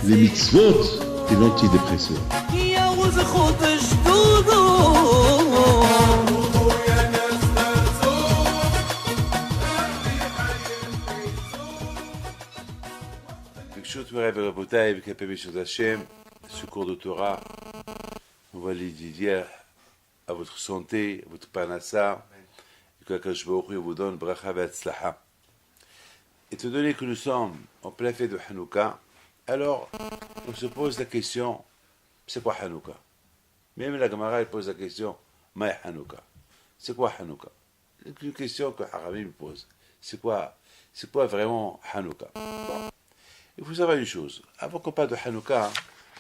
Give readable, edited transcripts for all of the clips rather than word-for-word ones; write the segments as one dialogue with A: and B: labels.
A: les mitzvot et l'antidépresseur.
B: Ce cours de Torah, on va lui dire à votre santé, à votre panassa, que Akadosh Baruch Hu vous donne bracha ve'atzlacha. Étant donné que nous sommes en plein fête de Hanouka, alors on se pose la question, c'est quoi Hanouka? Même la Gemara elle pose la question, Maï Hanouka? C'est quoi Hanouka? C'est une question que Harami me pose. C'est quoi vraiment Hanouka? Bon. Il faut savoir une chose, avant qu'on parle de Hanouka,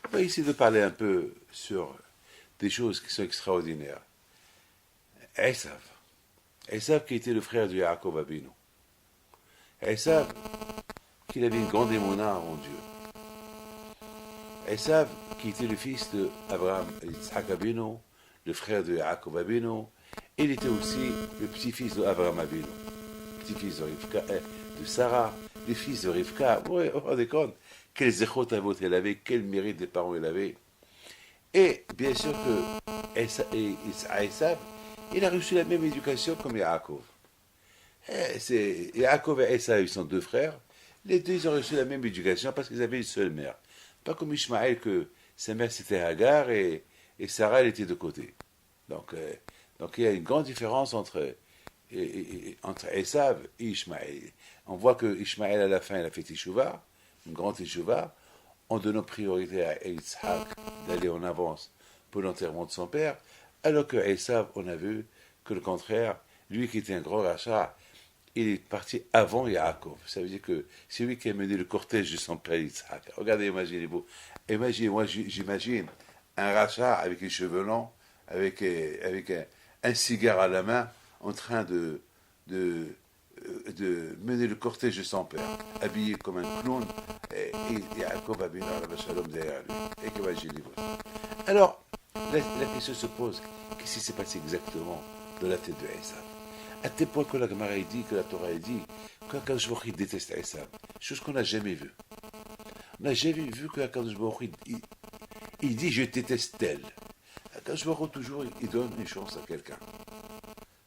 B: on va essayer de parler un peu sur des choses qui sont extraordinaires. Esav qui était le frère de Yaakov Abinu. Esav, qu'il avait une grande émona en Dieu. Esav, qui était le fils de Abraham Yitzhak Abinu, le frère de Yaakov Abinu, et il était aussi le petit-fils de Abraham Abinu, petit-fils de Sarah, le fils de Rivka. Vous vous rendez compte quel zéchot avot elle avait, quel mérite des parents elle avait. Et bien sûr que Esav, il a reçu la même éducation comme Yaakov. Yaakov et Esav, ils sont deux frères. Les deux, ils ont reçu la même éducation parce qu'ils avaient une seule mère. Pas comme Ishmaël, que sa mère c'était Hagar et Sarah, elle était de côté. Donc il y a une grande différence entre Esav et Ishmaël. On voit que Ishmaël, à la fin, il a fait Teshuvah, une grande Teshuvah, en donnant priorité à Yitzhak d'aller en avance pour l'enterrement de son père, alors que Esav, on a vu que le contraire, lui qui était un grand rachat, il est parti avant Yaakov. Ça veut dire que c'est lui qui a mené le cortège de son père Yitzhak. Regardez, imaginez-vous. Moi j'imagine un rachat avec les cheveux longs, avec un cigare à la main, en train de mener le cortège de son père, habillé comme un clown, et Yaakov Abinu alayhi shalom derrière lui. Et qu'imaginez-vous. Alors, la question se pose, qu'est-ce qui s'est passé exactement dans la tête de Esav? À tel point que la Gemara dit, que la Torah dit, qu'Akadosh Baruch Hu déteste Esav, chose qu'on n'a jamais vue. On n'a jamais vu qu'Akadosh Baruch Hu, il dit je déteste tel. Akadosh Baruch Hu toujours, il donne une chance à quelqu'un.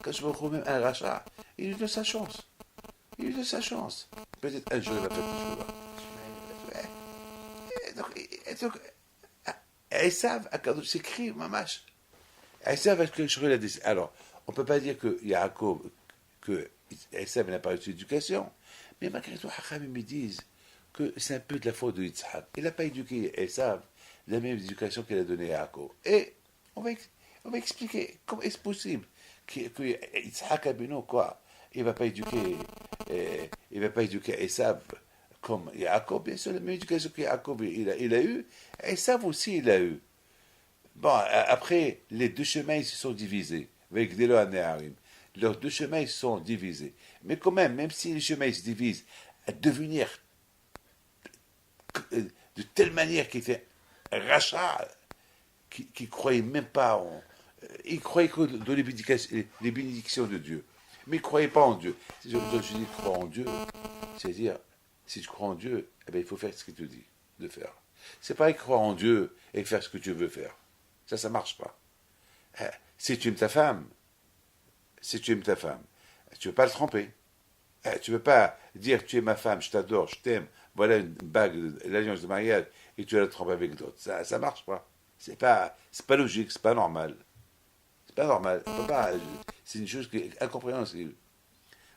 B: Akadosh Baruch Hu, même un rachat, il lui donne sa chance. Il lui donne sa chance. Peut-être un jour il va faire des choses. Donc, Esav, Akadosh, c'est écrit, mamash. Esav, il a décidé. Alors, on ne peut pas dire que Yaakov, que Esav n'a pas reçu d'éducation, mais malgré tout, Hachamim me disent que c'est un peu de la faute de Yitzhak. Il n'a pas éduqué Esav de la même éducation qu'il a donnée à Yaakov. Et on va expliquer comment est-ce possible que Yitzhak Abinu, quoi, il ne va pas éduquer Esav comme Yaakov. Bien sûr, la même éducation que Yaakov il a eu, Esav aussi il a eu. Bon, après, les deux chemins ils se sont divisés. Avec Delo Aneharim. Leurs deux chemins ils sont divisés. Mais quand même si les chemins ils se divisent, à devenir de telle manière qu'il était un rachat, qui croyait même pas en. Il croyait que dans les bénédictions de Dieu. Mais il ne croyait pas en Dieu. Je dis croire en Dieu, c'est-à-dire, si tu crois en Dieu, eh bien, il faut faire ce qu'il te dit de faire. C'est pas croire en Dieu et faire ce que tu veux faire. Ça ne marche pas. Si tu aimes ta femme, tu ne veux pas le tromper. Tu ne veux pas dire tu es ma femme, je t'adore, je t'aime, voilà une bague, l'alliance de mariage, et tu vas la tromper avec d'autres. Ça ne marche pas. C'est pas logique, c'est pas normal. C'est pas normal. On peut pas, c'est une chose qui est incompréhensible.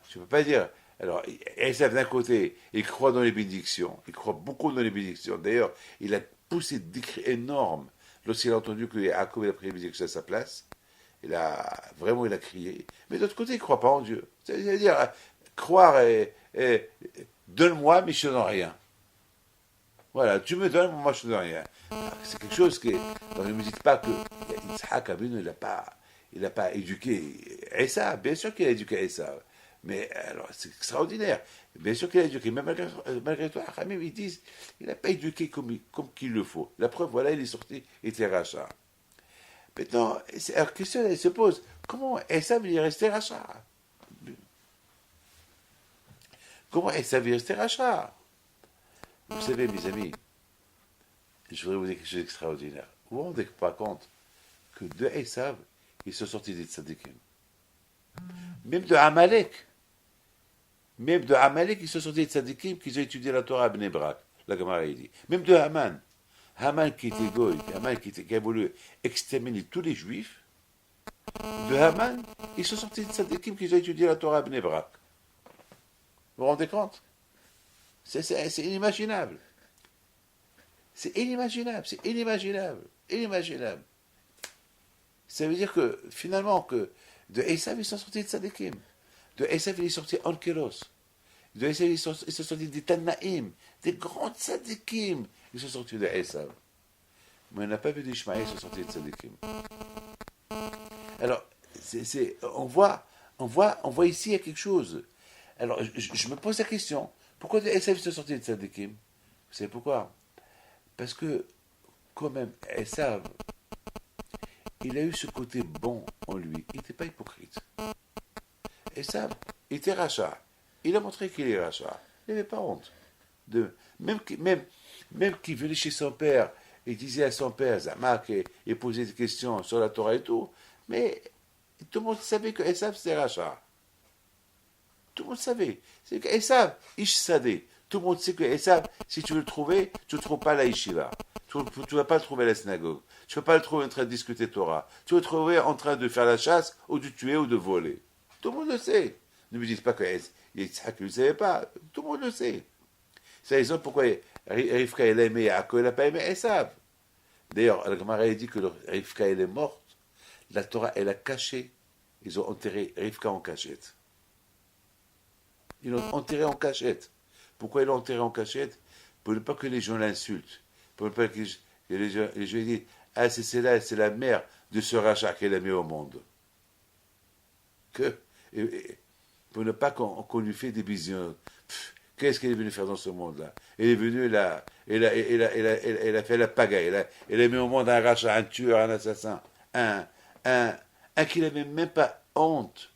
B: Tu ne peux pas dire. Alors, Esav d'un côté, il croit dans les bénédictions, il croit beaucoup dans les bénédictions. D'ailleurs, il a poussé des cris énormes lorsqu'il a entendu que Yaakov a pris les bénédictions à sa place. Il a crié. Mais d'autre côté, il ne croit pas en Dieu. C'est-à-dire, croire donne-moi, mais je ne donne rien. Voilà, tu me donnes, moi je ne donne rien. Alors, c'est quelque chose qui est. Donc ne me dites pas que Yitzhak Abinu, il n'a pas éduqué Esav. Bien sûr qu'il a éduqué Esav. Mais alors, c'est extraordinaire. Bien sûr qu'il a éduqué. Mais malgré tout, Hachamim, ils disent il n'a pas éduqué comme qu'il le faut. La preuve, voilà, il est sorti, il était rachat. Maintenant, la question elle se pose, comment Esav est resté rachat? Comment Esav est resté rachat? Vous savez, mes amis, Je voudrais vous dire quelque chose d'extraordinaire. Vous vous rendez pas compte que de Esav, ils sont sortis des tzadikim. Même de Amalek. Même de Amalek, ils sont sortis des tzadikim qui ont étudié la Torah à Bnei Brak. La Gemara dit. Même de Haman. Haman qui était goy, Haman qui a voulu exterminer tous les juifs. De Haman, ils sont sortis des tzadikim qui ont étudié la Torah à Bnei Brak. Vous vous rendez compte? C'est inimaginable. C'est inimaginable, c'est inimaginable, inimaginable. Ça veut dire que, finalement, que de Esav, ils sont sortis de Tzadikim. De Esav, il est sorti Ankelos. De Esav, ils sont sortis des Tannaïm, des grands Tzadikim. Ils sont sortis de Esav. Mais on n'a pas vu d'Ishmaël, ils sont sortis de Tzadikim. Alors, on voit ici, il y a quelque chose. Alors, je me pose la question, pourquoi de Esav, ils sont sortis de Tzadikim? Vous savez pourquoi? Parce que, quand même, Esav, il a eu ce côté bon en lui. Il n'était pas hypocrite. Esav, il était rachat. Il a montré qu'il est rachat. Il n'avait pas honte. Même qu'il venait chez son père et disait à son père, Zamak, et posait des questions sur la Torah et tout, mais tout le monde savait que Esav, c'était rachat. Tout le monde savait. C'est que Esav, Ish Sadeh. Tout le monde sait que Esav, si tu veux le trouver, tu ne le trouves pas à la yeshiva. Tu ne vas pas le trouver à la synagogue. Tu ne vas pas le trouver en train de discuter Torah. Tu vas le trouver en train de faire la chasse, ou de tuer, ou de voler. Tout le monde le sait. Ne me dites pas que Yitzhak ne le savait pas. Tout le monde le sait. C'est la raison pourquoi Rivka, elle a aimé Yaakov, elle n'a pas aimé Esav. D'ailleurs, la Gemara dit que Rivka, elle est morte. La Torah, elle a caché. Ils ont enterré Rivka en cachette. Ils l'ont enterré en cachette. Pourquoi ils l'ont enterré en cachette? Pour ne pas que les gens l'insultent. Pour ne pas que les gens disent, ah, c'est celle-là, c'est la mère de ce rachat qu'elle a mis au monde. Pour ne pas qu'on lui fait des visions. Qu'est-ce qu'elle est venue faire dans ce monde-là? Elle est venue là, elle a fait la pagaille, elle a mis au monde un rachat, un tueur, un assassin, un qui n'avait même pas honte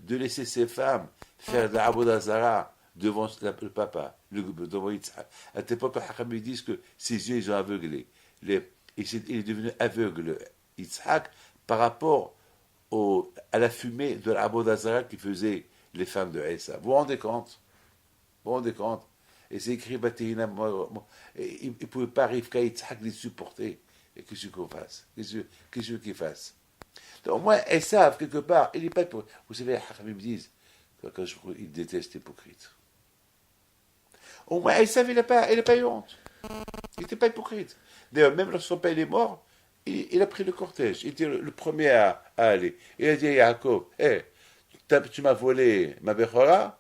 B: de laisser ses femmes faire de la Avodah Zara devant le papa, devant Yitzhak. À cette époque, les Hachamim disent que ses yeux, ils ont aveuglé. Il est devenu aveugle, Yitzhak, par rapport à la fumée de la Avodah Zara qui faisaient les femmes de Esav. Vous vous rendez compte? Vous vous rendez compte? Et c'est écrit, il ne pouvait pas arriver qu'à Yitzhak les supporter. Et qu'est-ce qu'on fasse? Qu'est-ce qu'il fasse? Donc, moi, Esav, quelque part, il n'est pas pour. Vous savez, les Hachamim disent, il déteste l'hypocrite. Au moins, Esav, il n'a pas eu honte. Il n'était pas hypocrite. D'ailleurs, même lorsque son père est mort, il a pris le cortège. Il était le premier à aller. Il a dit à Yaakov, hey, tu m'as volé ma Bechora,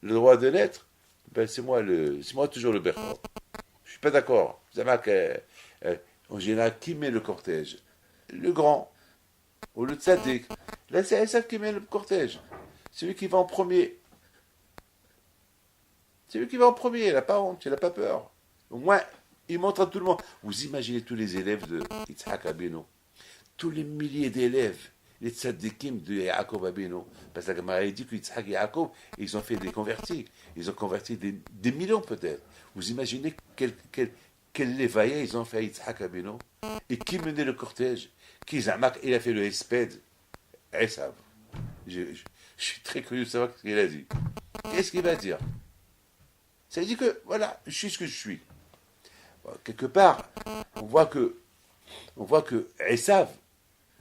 B: le droit de naître, ben c'est moi toujours le Bechor. Je ne suis pas d'accord. En général, qui met le cortège? Le grand, ou le tzaddik. Là, c'est Esav qui met le cortège. C'est lui qui va en premier. C'est lui qui va en premier, il n'a pas honte, il n'a pas peur. Au moins, il montre à tout le monde. Vous imaginez tous les élèves de Yitzhak Abinu, tous les milliers d'élèves, les tzaddikim de Yaakov Abinu. Parce que la Gemara dit que Yitzhak et Yaakov, ils ont fait des convertis. Ils ont converti des millions peut-être. Vous imaginez quel lévaïa ils ont fait à Yitzhak Abinu? Et qui menait le cortège? Il a fait le Hesped. Esav. Je suis très curieux de savoir ce qu'il a dit. Qu'est-ce qu'il va dire? Ça veut dire que, voilà, je suis ce que je suis. Bon, quelque part, on voit que Esav,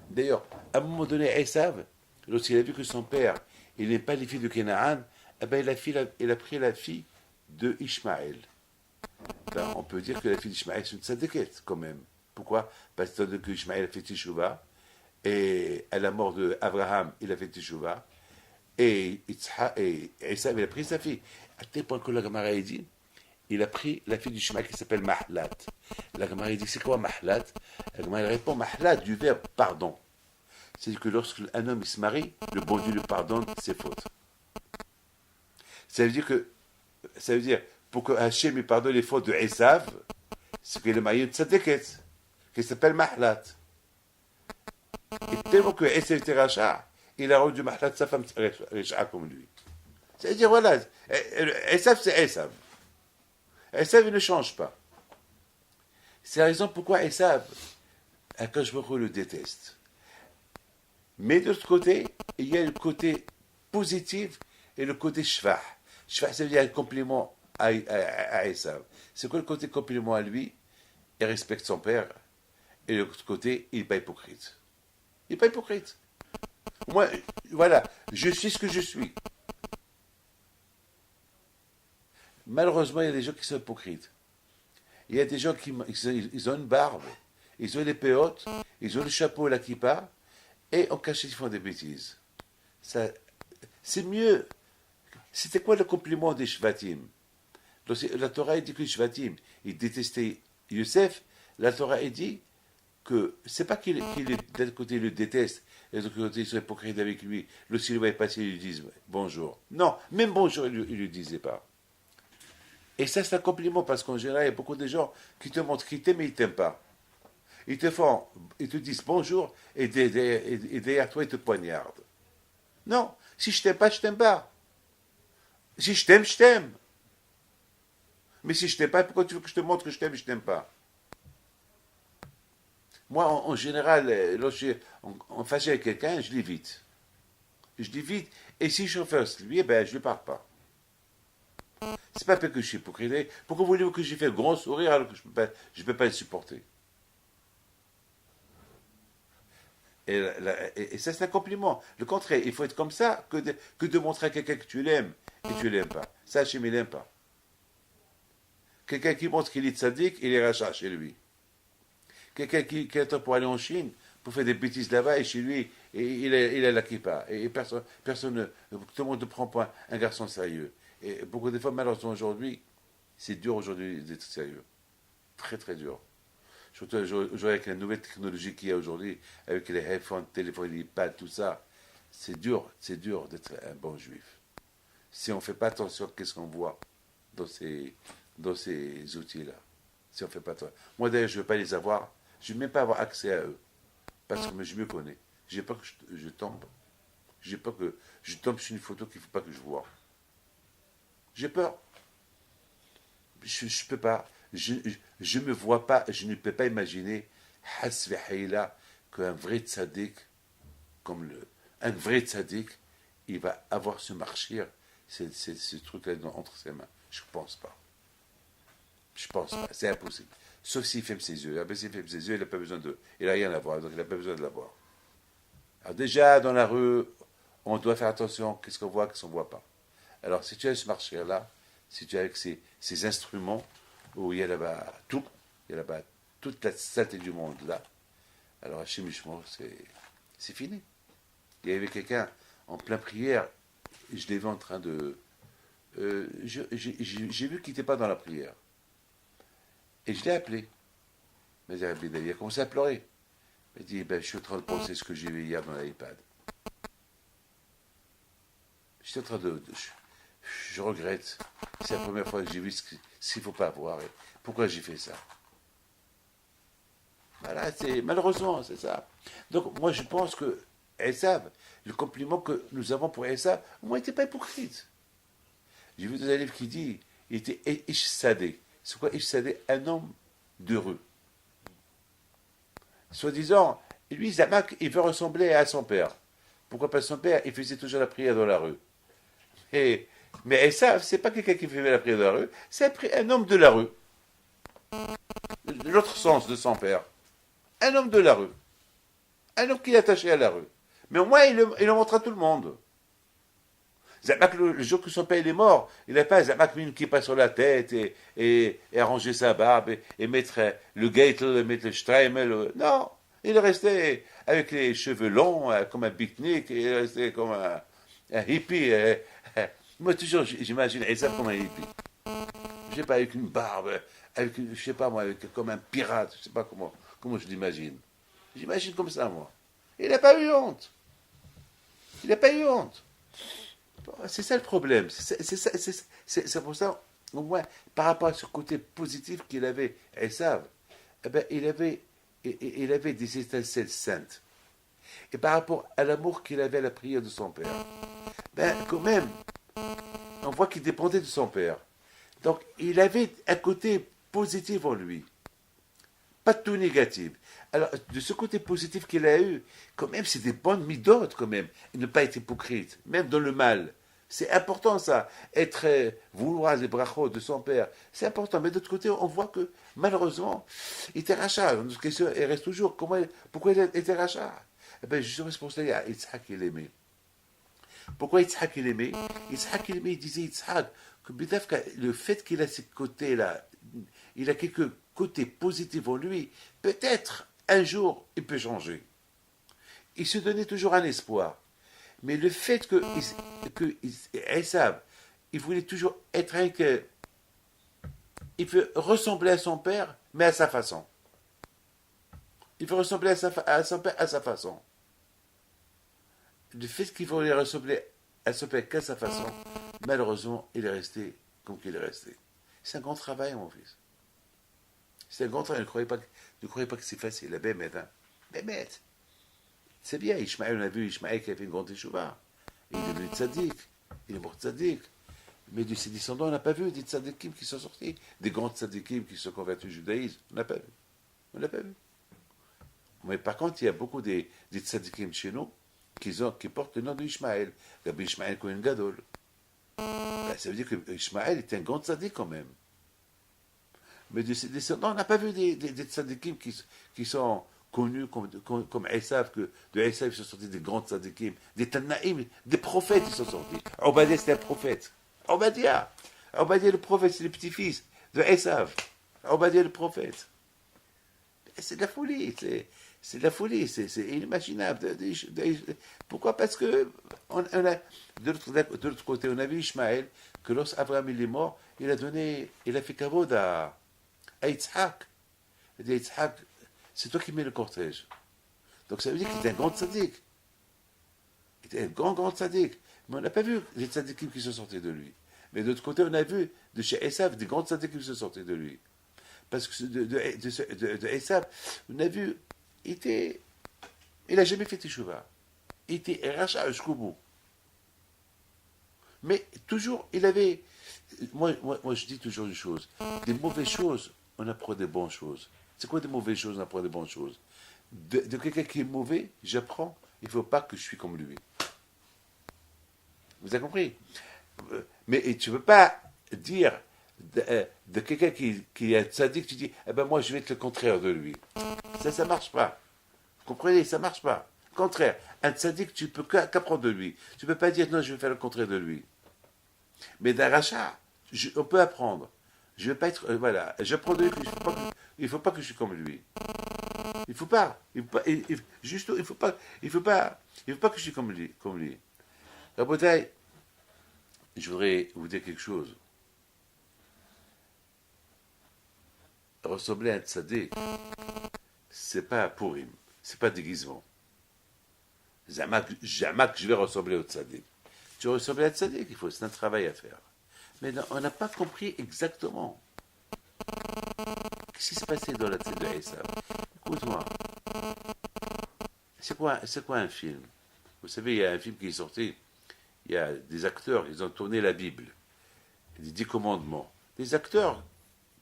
B: d'ailleurs, à un moment donné, Esav, lorsqu'il a vu que son père, il n'est pas les filles de Canaan, eh ben, il a pris la fille de Ishmaël. Ben, on peut dire que la fille d'Ishmaël, c'est une tzadékette, quand même. Pourquoi? Parce que Ishmaël a fait Teshuvah, et à la mort d'Abraham, il a fait Teshuvah, et Esav, il a pris sa fille. À tel point que la Gemara dit, il a pris la fille d'Ishmaël qui s'appelle Mahlat. La Gemara dit, c'est quoi Mahlat? La Gemara répond, Mahlat, du verbe pardon. C'est-à-dire que lorsqu'un homme il se marie, le bon Dieu lui pardonne ses fautes. Ça veut dire, pour que Hachem lui pardonne les fautes de Esav, c'est qu'il est marié de tzadékette, qui s'appelle Mahlat. Et tellement que Esav était rachat, il a rendu Mahlat sa femme rachat comme lui. C'est-à-dire, voilà, Esav, c'est Esav. Esav, il ne change pas. C'est la raison pourquoi Esav, Akadosh Baruch Hu le déteste. Mais de l'autre côté, il y a le côté positif et le côté shvah. Shvah, ça veut dire un compliment à Esav. C'est quoi le côté compliment à lui? Il respecte son père. Et de l'autre côté, il n'est pas hypocrite. Il n'est pas hypocrite. Moi, voilà, je suis ce que je suis. Malheureusement, il y a des gens qui sont hypocrites. Il y a des gens qui ils ont une barbe, ils ont les péotes, ils ont le chapeau, la kippa, et en cachette, ils font des bêtises. Ça, c'est mieux. C'était quoi le compliment des Shvatim? La Torah dit que les Shvatim, ils détestaient Youssef. La Torah dit que c'est pas d'un côté il le déteste, et de l'autre côté ils sont hypocrites avec lui. Le Sylvain est passé, ils lui disent bonjour. Non, même bonjour, ils ne lui disaient pas. Et ça, c'est un compliment parce qu'en général, il y a beaucoup de gens qui te montrent qu'ils t'aiment, mais ils ne t'aiment pas. Ils te disent bonjour et derrière toi, ils te poignardent. Non, si je t'aime pas, je t'aime pas. Si je t'aime, je t'aime. Mais si je t'aime pas, pourquoi tu veux que je te montre que je t'aime et je t'aime pas? Moi, en général, lorsque je suis en fâché avec quelqu'un, je l'évite. Je l'évite. Et si je suis en face de lui, je ne lui parle pas. C'est pas parce que je suis hypocrite. Pourquoi voulez-vous que j'ai fait le grand sourire alors que je ne peux pas le supporter? Et ça, c'est un compliment. Le contraire, il faut être comme ça que de montrer à quelqu'un que tu l'aimes et tu ne l'aimes pas. Ça, Hachem, il n'aime pas. Quelqu'un qui montre qu'il est tzaddik, il est rachat chez lui. Quelqu'un qui attend pour aller en Chine, pour faire des bêtises là-bas, et chez lui, il a la kippa. Et personne, tout le monde ne prend pas un garçon sérieux. Et beaucoup de fois, malheureusement aujourd'hui, c'est dur aujourd'hui d'être sérieux. Très très dur. Surtout aujourd'hui avec la nouvelle technologie qu'il y a aujourd'hui, avec les iPhones, téléphones, iPads, tout ça, c'est dur d'être un bon juif. Si on ne fait pas attention à ce qu'on voit dans ces outils-là. Si on ne fait pas attention. Moi d'ailleurs, je ne veux pas les avoir, je ne veux même pas avoir accès à eux. Parce que je me connais. J'ai peur que je tombe. J'ai peur que je tombe sur une photo qu'il ne faut pas que je vois. J'ai peur. Je ne peux pas. Je me vois pas. Je ne peux pas imaginer qu'un vrai tzaddik, un vrai tzaddik, il va avoir ce marchir, ce truc-là entre ses mains. Je ne pense pas. Je ne pense pas. C'est impossible. Sauf s'il ferme ses yeux. S'il ferme ses yeux, il n'a pas besoin de. Il n'a rien à voir, donc il n'a pas besoin de l'avoir. Alors déjà, dans la rue, on doit faire attention, qu'est-ce qu'on voit, qu'est-ce qu'on ne voit pas. Alors si tu as ce marché-là, si tu as avec ces instruments, où il y a là-bas tout, il y a là-bas toute la saleté du monde là, alors Hachem Yishmor, c'est fini. Il y avait quelqu'un en plein prière, je l'ai vu en train de. J'ai vu qu'il n'était pas dans la prière. Et je l'ai appelé. Il a commencé à pleurer. Il dit, je suis en train de penser ce que j'ai vu hier dans l'iPad. J'étais en train de je regrette. C'est la première fois que j'ai vu ce qu'il ne faut pas voir. Et pourquoi j'ai fait ça? Voilà, malheureusement, c'est ça. Donc, moi, je pense que Esav, le compliment que nous avons pour Esav, moi, il n'était pas hypocrite. J'ai vu dans un livre qui dit, il était Ish Sadeh. C'est quoi Ish Sadeh? Un homme d'heureux. Soi-disant, lui, Zamak, il veut ressembler à son père. Pourquoi pas son père? Il faisait toujours la prière dans la rue. Mais Esav, c'est pas quelqu'un qui faisait la prière dans la rue, c'est un homme de la rue. L'autre sens de son père. Un homme de la rue. Un homme qui est attaché à la rue. Mais au moins, il le montre à tout le monde. Zamak, le jour que son père est mort, il n'a pas Zamak mis une kippa sur la tête et arranger sa barbe et mettre le geitel, et mettre le streimel. Non, il est resté avec les cheveux longs, comme un beatnik, il est resté comme un hippie. Moi, toujours, j'imagine Esav comme un hippie. Je sais pas, avec une barbe, je sais pas moi, comme un pirate, je sais pas comment je l'imagine. J'imagine comme ça, moi. Il n'a pas eu honte. Il n'a pas eu honte. C'est ça le problème. C'est pour ça, au moins, par rapport à ce côté positif qu'il avait, Esav, il avait des étincelles saintes. Et par rapport à l'amour qu'il avait à la prière de son père, quand même, on voit qu'il dépendait de son père. Donc, il avait un côté positif en lui. pas tout négatif. Alors, de ce côté positif qu'il a eu, quand même, c'est des bonnes midotes, quand même. Et ne pas être hypocrite, même dans le mal. C'est important, ça. Être, vouloir les brachot de son père, c'est important. Mais d'autre côté, on voit que, malheureusement, il était rachat. Notre question, elle reste toujours, pourquoi il était rachat? Eh bien, justement, c'est pour ça qu'il y a Yitzhak, il aimait. Pourquoi Yitzhak, il aimait? Yitzhak, il aimait, il disait Yitzhak, que le fait qu'il a ces côtés-là, il a quelques côtés positifs en lui, peut-être un jour il peut changer. Il se donnait toujours un espoir. Mais le fait que Esav, il voulait toujours être un que. Il veut ressembler à son père, mais à sa façon. Il veut ressembler à son père à sa façon. Le fait qu'il voulait ressembler à son père qu'à sa façon, malheureusement, il est resté comme qu'il est resté. C'est un grand travail, mon fils. C'est un grand travail. Ne croyez pas que c'est facile. La Bémet, hein. Bémet. C'est bien. Ishmaël, on a vu Ishmaël qui a fait une grande échouva. Il est devenu tzaddik. Il est mort tzaddik. Mais de ses descendants, on n'a pas vu des tzaddikim qui sont sortis. Des grands tzaddikim qui se sont convertis au judaïsme. On n'a pas vu. On n'a pas vu. Mais par contre, il y a beaucoup des tzaddikim chez nous qui portent le nom d'Ishmaël. Rabbi Ishmaël Kohen Gadol. Ben, ça veut dire que Ishmaël était un grand tzaddik quand même. Mais de ses descendants, on n'a pas vu des tzaddikim qui sont connus comme Esav, que de Esav ils sont sortis des grands tzaddikim, des Tanaïm, des prophètes ils sont sortis. Obadiah c'était un prophète. Obadiah le prophète, c'est le petit-fils de Esav. Obadiah le prophète. C'est de la folie, c'est de la folie, c'est inimaginable. Pourquoi? Parce que de l'autre côté, on a vu Ishmaël, que lorsque Abraham est mort, il a fait kavod à Yitzhak. Il dit Yitzhak, c'est toi qui mets le cortège. Donc ça veut dire qu'il était un grand tzaddik. Il était un grand tzaddik. Mais on n'a pas vu les tzaddikim qui sont sortis de lui. Mais de l'autre côté, on a vu de chez Esav des grands tzaddikim qui sont sortis de lui. Parce que de Esav, on a vu, il n'a jamais fait teshuva. Il était rachat jusqu'au bout. Mais toujours, il avait. Moi, je dis toujours une chose. Des mauvaises choses, on apprend des bonnes choses. C'est quoi des mauvaises choses, on apprend des bonnes choses? De quelqu'un qui est mauvais, j'apprends, il ne faut pas que je suis comme lui. Vous avez compris? Mais tu ne peux pas dire de quelqu'un qui est sadique, tu dis, eh ben moi je vais être le contraire de lui. Ça ne marche pas. Vous comprenez? Ça ne marche pas. Contraire. Un sadique, tu ne peux qu'apprendre de lui. Tu ne peux pas dire, non, je vais faire le contraire de lui. Mais d'un rachat, on peut apprendre. Je ne vais pas être. Voilà. J'apprends de lui. Il ne faut pas que je suis comme lui. Il ne faut pas. Il ne faut pas que je suis comme lui. Rabotai, je voudrais vous dire quelque chose. Ressembler à un tzaddik, c'est pas Purim, c'est pas déguisement. Jamais que je vais ressembler au tzaddik. Tu ressembles à un tzaddik, c'est un travail à faire. Mais non, on n'a pas compris exactement. Qu'est-ce qui s'est passé dans la tête de Esav? Écoute-moi. C'est quoi un film? Vous savez, il y a un film qui est sorti. Il y a des acteurs, ils ont tourné la Bible. Les 10 commandements. Des acteurs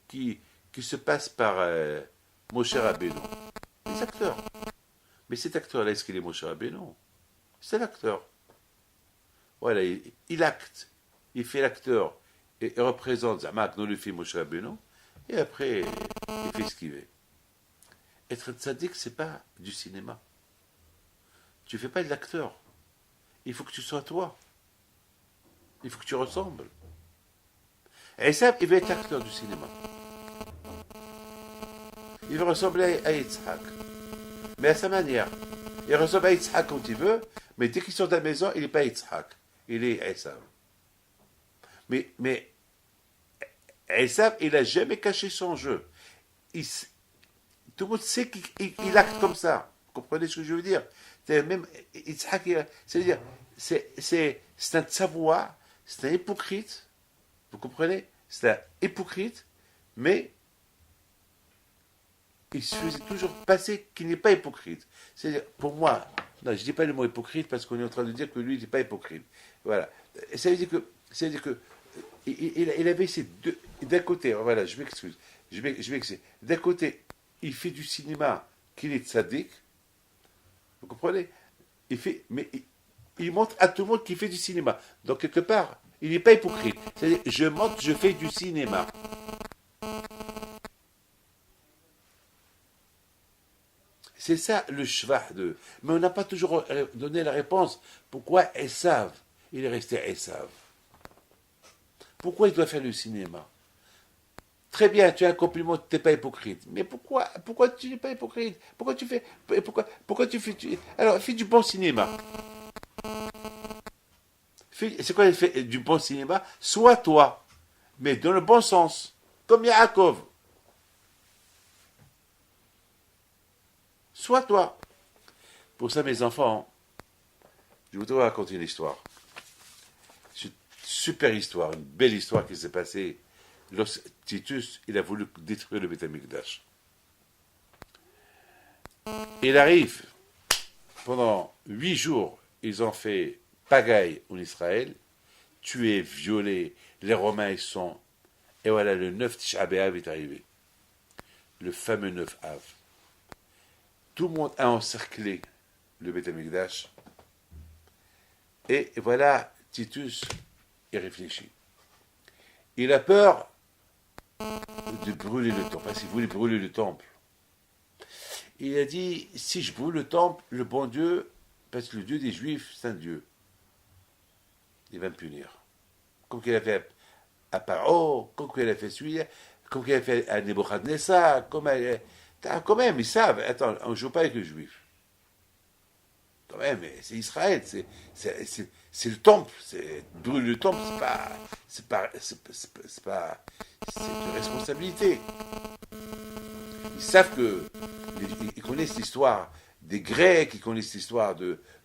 B: qui se passent par Moshe Rabbeinu. Des acteurs. Mais cet acteur-là, est-ce qu'il est Moshe Rabbeinu? C'est l'acteur. Voilà, il acte. Il fait l'acteur. Et il représente Zamak dans le film Moshe Rabbeinu. Et après, il fait ce qu'il veut. Être tzaddik, c'est pas du cinéma. Tu ne fais pas de l'acteur. Il faut que tu sois toi. Il faut que tu ressembles. Et ça, il veut être acteur du cinéma. Il veut ressembler à Yitzhak. Mais à sa manière. Il ressemble à Yitzhak quand il veut, mais dès qu'il sort de la maison, il n'est pas Yitzhak. Il est Esav. Mais Esav, il n'a jamais caché son jeu. Tout le monde sait qu'il acte comme ça. Vous comprenez ce que je veux dire? Même Yitzhak, c'est-à-dire, c'est un savoir, c'est un hypocrite. Vous comprenez? C'est un hypocrite, mais il se faisait toujours passer qu'il n'est pas hypocrite. C'est-à-dire, pour moi, non, je ne dis pas le mot hypocrite parce qu'on est en train de dire que lui, il n'est pas hypocrite. Voilà. Ça veut dire que il avait ces deux. D'un côté, voilà, je m'excuse. D'un côté, il fait du cinéma, qu'il est tzaddik, vous comprenez? Il montre à tout le monde qu'il fait du cinéma. Donc, quelque part, il n'est pas hypocrite. C'est-à-dire, je montre, je fais du cinéma. C'est ça le shvah de. Mais on n'a pas toujours donné la réponse. Pourquoi Esav, il est resté Esav? Pourquoi il doit faire le cinéma? Très bien, tu as un compliment, tu n'es pas hypocrite. Mais pourquoi tu n'es pas hypocrite? Pourquoi tu fais. Pourquoi tu fais. Alors, fais du bon cinéma. C'est quoi l'effet du bon cinéma? Sois toi, mais dans le bon sens. Comme Yaakov. Sois toi. Pour ça, mes enfants, je voudrais vous raconter une histoire. Une super histoire, une belle histoire qui s'est passée lorsque Titus, il a voulu détruire le Beth Amikdash. Il arrive, pendant 8 jours, ils ont fait pagaille en Israël, tué, violé, les Romains ils sont... Et voilà, le 9 Tisha B'Av est arrivé. Le fameux 9 Av. Tout le monde a encerclé le Beth Amikdash. Et voilà, Titus, il réfléchit. Il a peur de brûler le temple, parce qu'il voulait brûler le temple. Il a dit, si je brûle le temple, le bon Dieu, parce que le Dieu des Juifs, c'est un Dieu, il va me punir. Comme qu'il a fait à Paro, comme qu'il a fait celui-là, comme qu'il a fait à Nebuchadnezzar, quand même, ils savent, attends, on ne joue pas avec les Juifs. Quand même, c'est Israël, c'est le temple, brûler le temple, c'est une responsabilité. Ils savent ils connaissent l'histoire des Grecs, ils connaissent l'histoire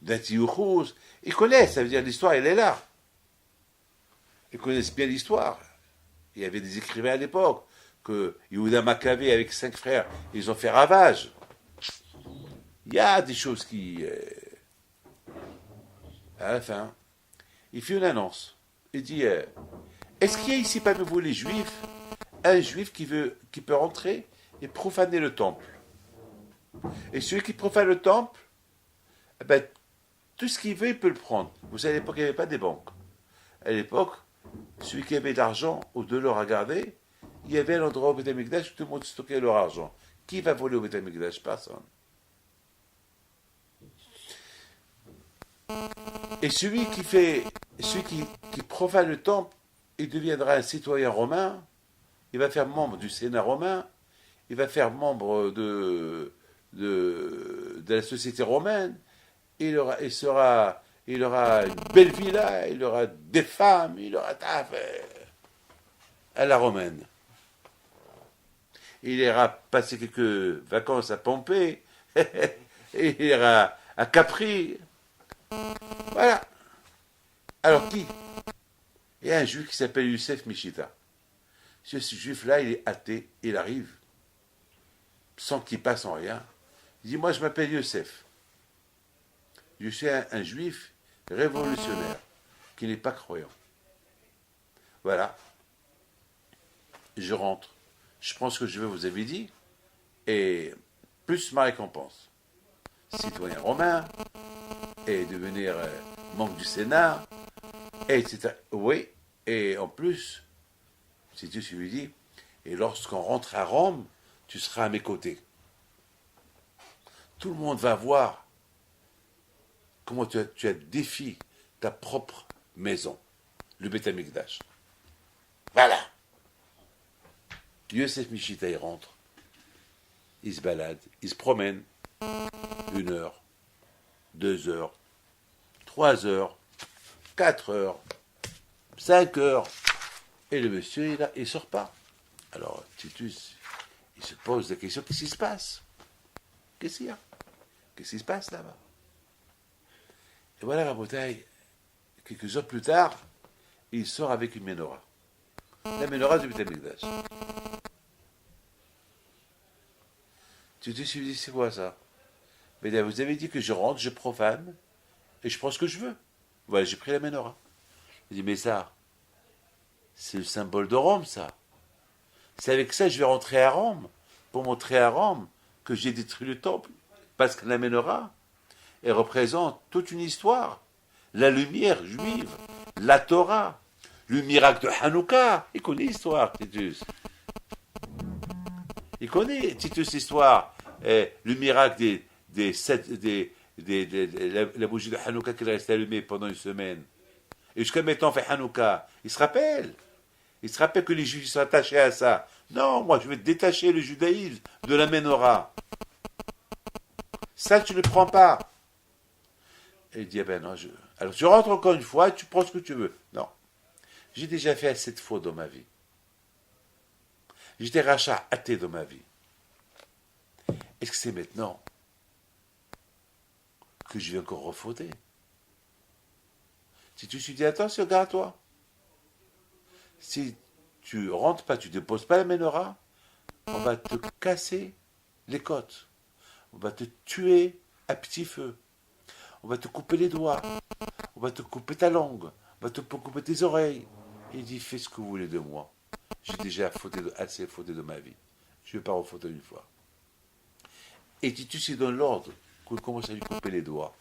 B: d'Antiochos, ils connaissent, ça veut dire l'histoire, elle est là. Ils connaissent bien l'histoire. Il y avait des écrivains à l'époque, que Yehuda Maccavé avec 5 frères, ils ont fait ravage. Il y a des choses qui... à la fin, il fait une annonce. Il dit, est-ce qu'il y a ici parmi vous les Juifs, un Juif qui peut rentrer et profaner le temple? Et celui qui profane le temple, eh ben, tout ce qu'il veut, il peut le prendre. Vous savez, à l'époque, il n'y avait pas des banques. À l'époque, celui qui avait de l'argent ou de l'or à garder, il y avait un endroit au Beth Amikdash où tout le monde stockait leur argent. Qui va voler au Beth Amikdash? Personne. Et celui qui profane le temple, il deviendra un citoyen romain, il va faire membre du Sénat romain, il va faire membre de la société romaine, il aura une belle villa, il aura des femmes, il aura à la romaine. Il ira passer quelques vacances à Pompée, et il ira à Capri. Voilà. Alors qui? Il y a un juif qui s'appelle Youssef Mishita. Ce juif-là, il est athée, il arrive, sans qu'il passe en rien. Il dit, moi je m'appelle Youssef. Je suis un juif révolutionnaire, qui n'est pas croyant. Voilà. Je rentre. Je prends ce que je veux, vous avez dit, et plus ma récompense. Citoyen romain, et devenir membre du Sénat, et etc. Oui, et en plus, si Dieu lui dit, et lorsqu'on rentre à Rome, tu seras à mes côtés. Tout le monde va voir comment tu as défié ta propre maison, le Beth Amikdash. Voilà. Youssef Mishita, il rentre, il se balade, il se promène, 1 heure, 2 heures, 3 heures, 4 heures, 5 heures, et le monsieur, il sort pas. Alors, Titus, il se pose la question, qu'est-ce qui se passe? Qu'est-ce qu'il y a? Qu'est-ce qui se passe là-bas? Et voilà, Rabotaï, quelques heures plus tard, il sort avec une menorah. La menorah du Beth Amikdash. Titus lui dit, c'est quoi ça? Mais là, vous avez dit que je rentre, je profane, et je prends ce que je veux. Voilà, j'ai pris la menorah. Il dit, mais ça, c'est le symbole de Rome, ça. C'est avec ça que je vais rentrer à Rome. pour montrer à Rome que j'ai détruit le temple. Parce que la menorah, elle représente toute une histoire. La lumière juive, la Torah, le miracle de Hanouka. Il connaît l'histoire, Titus. Il connaît, Titus, l'histoire. Le miracle la bougie de Hanouka qui reste allumée pendant une semaine. Et jusqu'à maintenant, on fait Hanouka. Il se rappelle. Il se rappelle que les Juifs sont attachés à ça. Non, moi, je vais détacher le judaïsme de la menorah. Ça, tu ne le prends pas. Et il dit, ben non, alors tu rentres encore une fois, tu prends ce que tu veux. Non. J'ai déjà fait assez de fautes dans ma vie. J'ai des rachats athées dans ma vie. Est-ce que c'est maintenant que je vais encore refauter? Si tu te dis, attention, garde-toi. Si tu rentres pas, tu ne déposes pas la menorah, on va te casser les côtes. On va te tuer à petit feu. On va te couper les doigts. On va te couper ta langue. On va te couper tes oreilles. Il dit, fais ce que vous voulez de moi. J'ai déjà assez fauté de ma vie. Je ne vais pas refauter une fois. Et Titus est dans l'ordre qu'on commence à lui couper les doigts.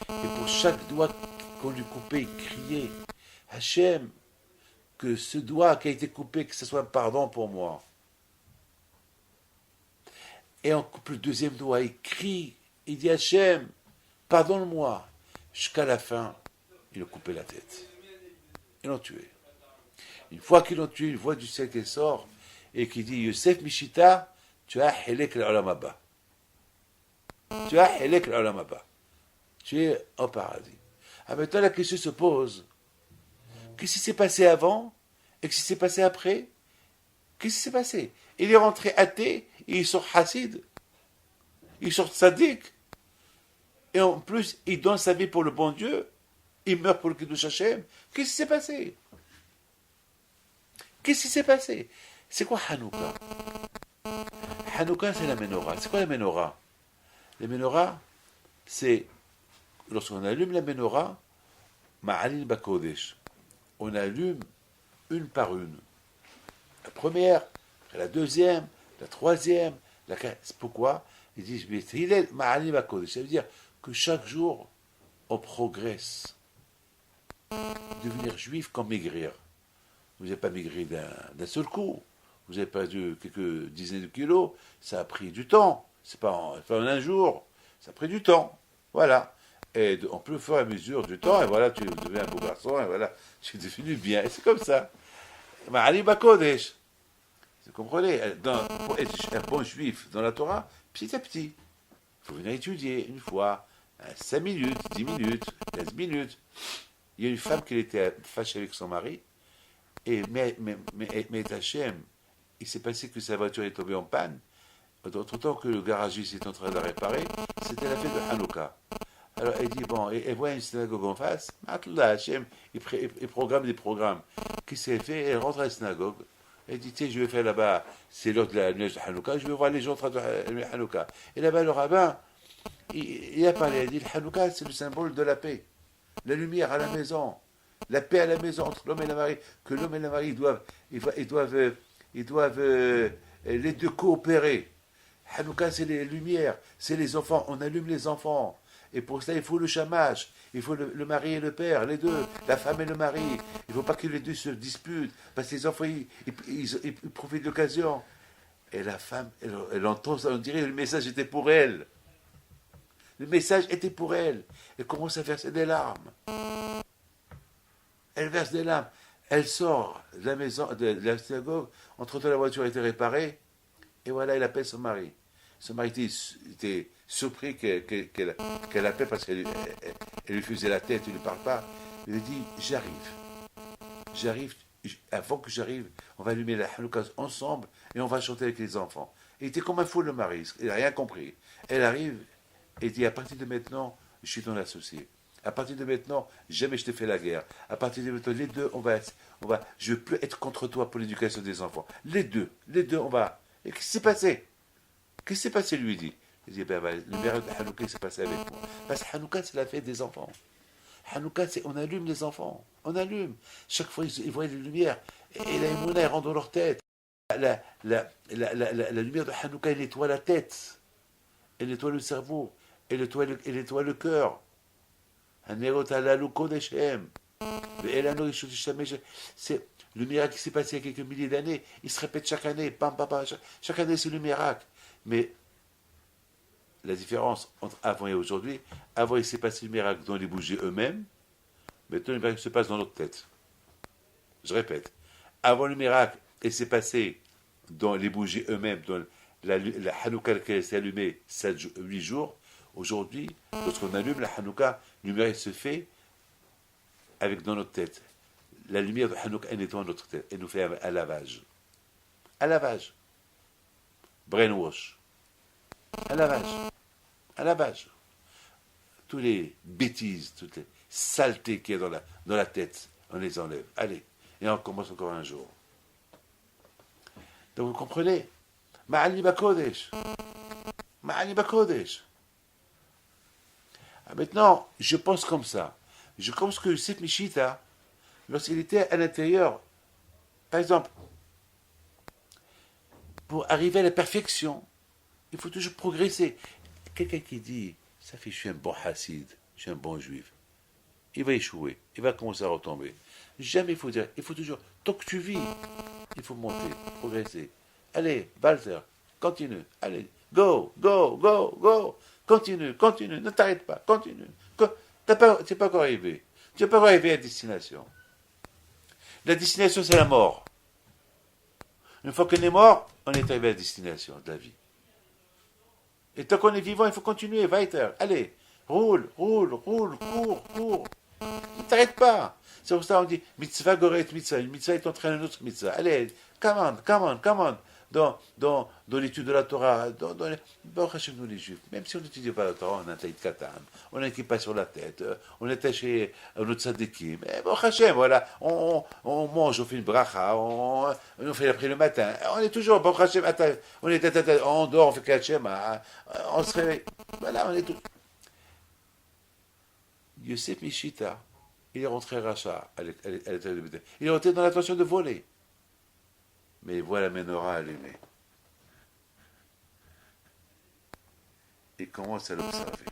B: Et pour chaque doigt qu'on lui coupait, il criait, Hachem, que ce doigt qui a été coupé, que ce soit un pardon pour moi. Et on coupe le deuxième doigt, il crie, il dit Hachem, pardonne-moi. Jusqu'à la fin, ils ont coupé la tête. Ils l'ont tué. Une fois qu'ils l'ont tué, une voix du ciel qui sort et qui dit Yosef Mishita, tu as Helek l'Olam Haba. Tu as Helek l'Olam Haba. Tu es au paradis. Ah, maintenant la question se pose. Qu'est-ce qui s'est passé avant et qu'est-ce qui s'est passé après? Qu'est-ce qui s'est passé? Il est rentré athée et il sort chassid. Il sort sadique. Et en plus, il donne sa vie pour le bon Dieu. Il meurt pour le Kiddush Hashem. Qu'est-ce qui s'est passé? Qu'est-ce qui s'est passé? C'est quoi Hanouka? Hanouka, c'est la menorah. C'est quoi la menorah? La menorah, c'est lorsqu'on allume la menorah, Ma'alil Bakodesh. On allume une par une. La première, la deuxième, la troisième, la quatrième. Pourquoi? Ils disent, Ma'alil Bakodesh. Ça veut dire que chaque jour, on progresse. Devenir juif comme maigrir. Vous n'avez pas maigri d'un seul coup. Vous avez perdu quelques dizaines de kilos. Ça a pris du temps. C'est pas en un jour. Ça a pris du temps. Voilà. Et on peut faire à mesure du temps. Et voilà, tu deviens un beau garçon. Et voilà, tu es devenu bien. Et c'est comme ça. Ma'ali Bakodesh. Vous comprenez? Pour être un bon juif dans la Torah, petit à petit. Il faut venir étudier une fois. 5 minutes, 10 minutes, 15 minutes. Il y a une femme qui était fâchée avec son mari. Et mais Hachem, il s'est passé que sa voiture est tombée en panne. Entre-temps que le garagiste est en train de la réparer, c'était la fête de Hanouka. Alors elle dit, bon, elle voit une synagogue en face, Hachem, il programme des programmes. Qu'est-ce qu'elle fait? Elle rentre à la synagogue. Elle dit, tiens, je vais faire là-bas, c'est l'heure de la nuit de Hanouka, je vais voir les gens en train de Hanouka. Et là-bas, le rabbin, il a parlé, il dit, le Hanouka, c'est le symbole de la paix. La lumière à la maison. La paix à la maison entre l'homme et la mari, que l'homme et la mari doivent les deux coopérer. Hanouka, c'est les lumières, c'est les enfants, on allume les enfants. Et pour cela, il faut le chamage, il faut le mari et le père, les deux, la femme et le mari. Il ne faut pas que les deux se disputent, parce que les enfants, ils profitent de l'occasion. Et la femme, elle entend ça, on dirait que le message était pour elle. Le message était pour elle. Elle commence à verser des larmes. Elle verse des larmes. Elle sort de la maison, de la synagogue. Entre-temps, la voiture a été réparée. Et voilà, elle appelle son mari. Son mari était surpris qu'elle appelle parce qu'elle lui faisait la tête, il ne parle pas. Il lui dit, j'arrive, avant que j'arrive, on va allumer la Hanouka ensemble et on va chanter avec les enfants. Il était comme un fou le mari, il n'a rien compris. Elle arrive et dit, à partir de maintenant, je suis ton associé. À partir de maintenant, jamais je te fais la guerre. À partir de maintenant, les deux, je peux être contre toi pour l'éducation des enfants. Les deux, on va. Et qu'est-ce qui s'est passé? Qu'est-ce qui s'est passé, lui dit? Il dit, le miracle de Hanouka s'est passé avec moi. Parce que Hanouka, c'est la fête des enfants. Hanouka, c'est on allume les enfants. On allume. Chaque fois, ils voient les lumières. Et la Emouna, elle rentre dans leur tête. La lumière de Hanouka, elle nettoie la tête, elle nettoie le cerveau, elle nettoie le cœur. C'est le miracle qui s'est passé il y a quelques milliers d'années. Il se répète chaque année. Pam, pam, pam, chaque année, c'est le miracle. Mais la différence entre avant et aujourd'hui, avant, il s'est passé le miracle dans les bougies eux-mêmes. Maintenant, le miracle se passe dans notre tête. Je répète. Avant le miracle, il s'est passé dans les bougies eux-mêmes, dans la Hanouka qui s'est allumée 8 jours. Aujourd'hui, lorsqu'on allume la Hanouka, le miracle se fait avec dans notre tête. La lumière de Hanouka, elle nettoie notre tête. Elle nous fait un lavage. Un lavage. Brainwash. Un lavage. Un lavage. Toutes les bêtises, toutes les saletés qu'il y a dans la tête, on les enlève. Allez. Et on commence encore un jour. Donc vous comprenez? Ma'ani Bakodesh. Ma'ani Bakodesh. Maintenant, je pense comme ça. Je pense que cette Mishita, lorsqu'il était à l'intérieur, par exemple, pour arriver à la perfection, il faut toujours progresser. Quelqu'un qui dit, ça fait, je suis un bon hassid, je suis un bon juif, il va échouer, il va commencer à retomber. Jamais il faut dire, il faut toujours, tant que tu vis, il faut monter, progresser. Allez, Walter, continue, allez, go, go, go, go, continue, continue, ne t'arrête pas, continue. Tu n'es pas encore arrivé. Tu n'es pas encore arrivé à destination. La destination, c'est la mort. Une fois qu'on est mort, on est arrivé à la destination de la vie. Et tant qu'on est vivant, il faut continuer, weiter. Allez, roule, roule, roule, cours, cours. Ne t'arrête pas. C'est pour ça qu'on dit mitzvah goret mitzvah. Une mitzvah est entraîne une autre mitzvah. Allez, come on, come on, come on. Dans l'étude de la Torah, bon, nous les juifs, même si on n'étudie pas la Torah, on a un taït katan, on a un kippa sur la tête, on est attaché à notre tzadikim, mais bon, Hachem, voilà, on mange, on fait une bracha, on fait après le matin, on est toujours, bon, Hachem, on dort, on fait Hachem, on se réveille, voilà, on est tout. Yosef Mishita, il est rentré Racha à l'intérieur de Bethel. Il est rentré dans l'intention de voler. Mais il voit la menorah allumée. Il commence à l'observer.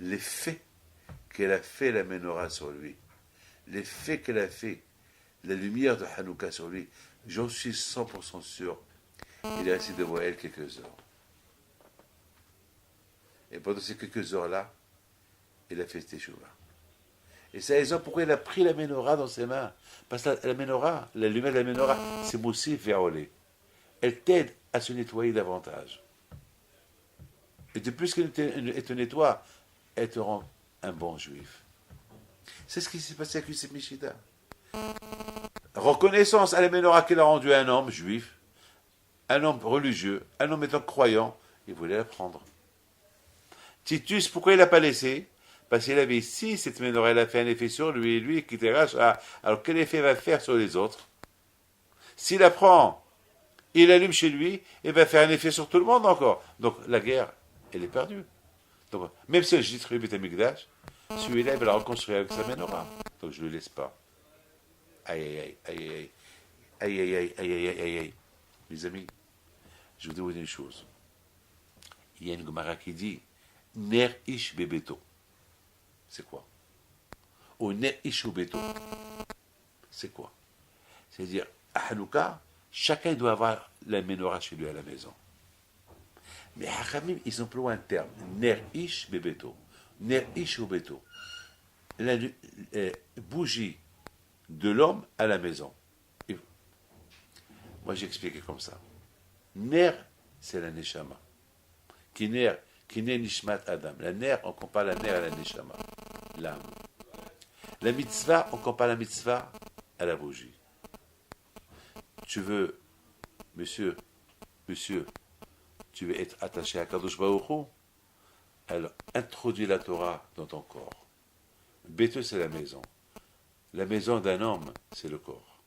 B: L'effet qu'elle a fait la menorah sur lui, l'effet qu'elle a fait la lumière de Hanouka sur lui, j'en suis 100% sûr, il est resté devant elle quelques heures. Et pendant ces quelques heures-là, il a fait Teshuvah. Et c'est la raison pourquoi il a pris la menorah dans ses mains. Parce que la menorah, la lumière de la menorah, c'est Moussif Véolé. Elle t'aide à se nettoyer davantage. Et de plus qu'elle te nettoie, elle te rend un bon juif. C'est ce qui s'est passé avec Yosef Mishita. Reconnaissance à la menorah qu'elle a rendue à un homme juif, un homme religieux, un homme étant croyant, il voulait la prendre. Titus, pourquoi il l'a pas laissé? Parce qu'il avait ici, cette menorah, elle a fait un effet sur lui, et lui qui était Racha. Alors quel effet va faire sur les autres? S'il la prend, il allume chez lui, et va faire un effet sur tout le monde encore. Donc la guerre, elle est perdue. Donc, même si je détruis le Beth Amikdash, celui-là, il va la reconstruire avec sa menorah. Donc je ne le laisse pas. Aïe, aïe, aïe, aïe, aïe, aïe, aïe, aïe, aïe, aïe, aïe. Mes amis, je vous dis une chose. Il y a une Gemara qui dit Ner ish bebeto. C'est quoi? Ou Ner ish beto. C'est quoi? C'est-à-dire, à Hanouka, chacun doit avoir la menorah chez lui à la maison. Mais Hachamim, ils emploient un terme. Ner ish bebeto. Ner ish beto. La bougie de l'homme à la maison. Et moi, j'explique comme ça. Ner, c'est la neshama. Qui naît nishmat adam. La ner, on compare la ner à la neshama. L'âme. La mitzvah, on compare la mitzvah à la bougie. Tu veux, monsieur, tu veux être attaché à Kadosh Baruch Hu? Alors, introduis la Torah dans ton corps. Béteux, c'est la maison. La maison d'un homme, c'est le corps.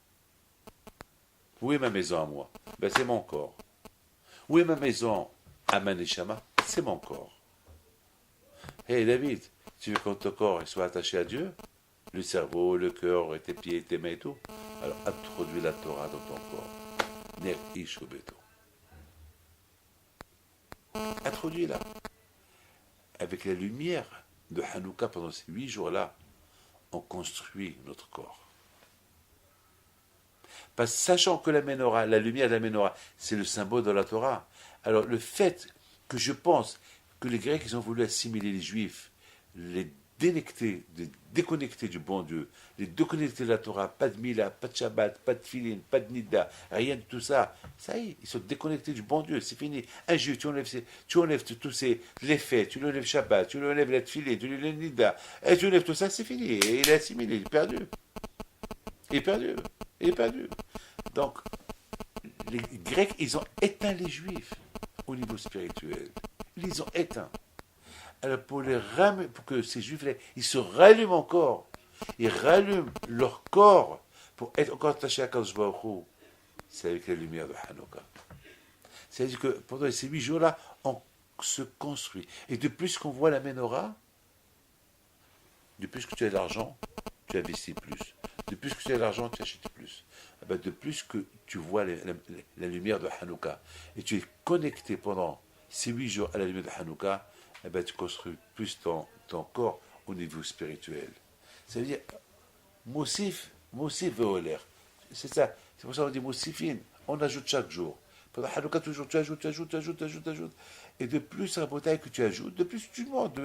B: Où est ma maison à moi? Ben, c'est mon corps. Où est ma maison à ma neshama? C'est mon corps. Hey David, tu veux que ton corps soit attaché à Dieu? Le cerveau, le cœur, tes pieds, tes mains et tout. Alors, introduis la Torah dans ton corps. Ner ish beto. Introduis-la. Avec la lumière de Hanouka pendant ces 8 jours-là, on construit notre corps. Parce que sachant que la menorah, la lumière de la menorah, c'est le symbole de la Torah. Alors le fait que je pense que les Grecs, ils ont voulu assimiler les Juifs, les déconnecter du bon Dieu, les déconnecter de la Torah, pas de Mila, pas de Shabbat, pas de Filin, pas de Nida, rien de tout ça. Ça y est, ils sont déconnectés du bon Dieu, c'est fini. Un Juif, tu enlèves tous les faits, tu lui enlèves Shabbat, tu lui enlèves la Filin, tu lui enlèves Nida, et tu enlèves tout ça, c'est fini. Et il est assimilé, il est perdu. Il est perdu. Il est perdu. Donc, les Grecs, ils ont éteint les Juifs au niveau spirituel. Ils les ont éteints. Alors pour que ces Juifs-là, ils se rallument encore. Ils rallument leur corps pour être encore attachés à Kadosh Baruch Hu. C'est avec la lumière de Hanouka. C'est-à-dire que pendant ces 8 jours-là, on se construit. Et de plus qu'on voit la menorah, de plus que tu as de l'argent, tu investis plus. De plus que tu as de l'argent, tu achètes plus. De plus que tu vois la lumière de Hanouka et tu es connecté pendant ces 8 jours à la lumière de Hanouka, tu construis plus ton corps au niveau spirituel. Ça veut dire Moussif veoler. C'est ça. C'est pour ça qu'on dit Moussifine. On ajoute chaque jour. Pendant Hanouka, toujours, tu ajoutes. Et de plus la bouteille que tu ajoutes, de plus tu montes.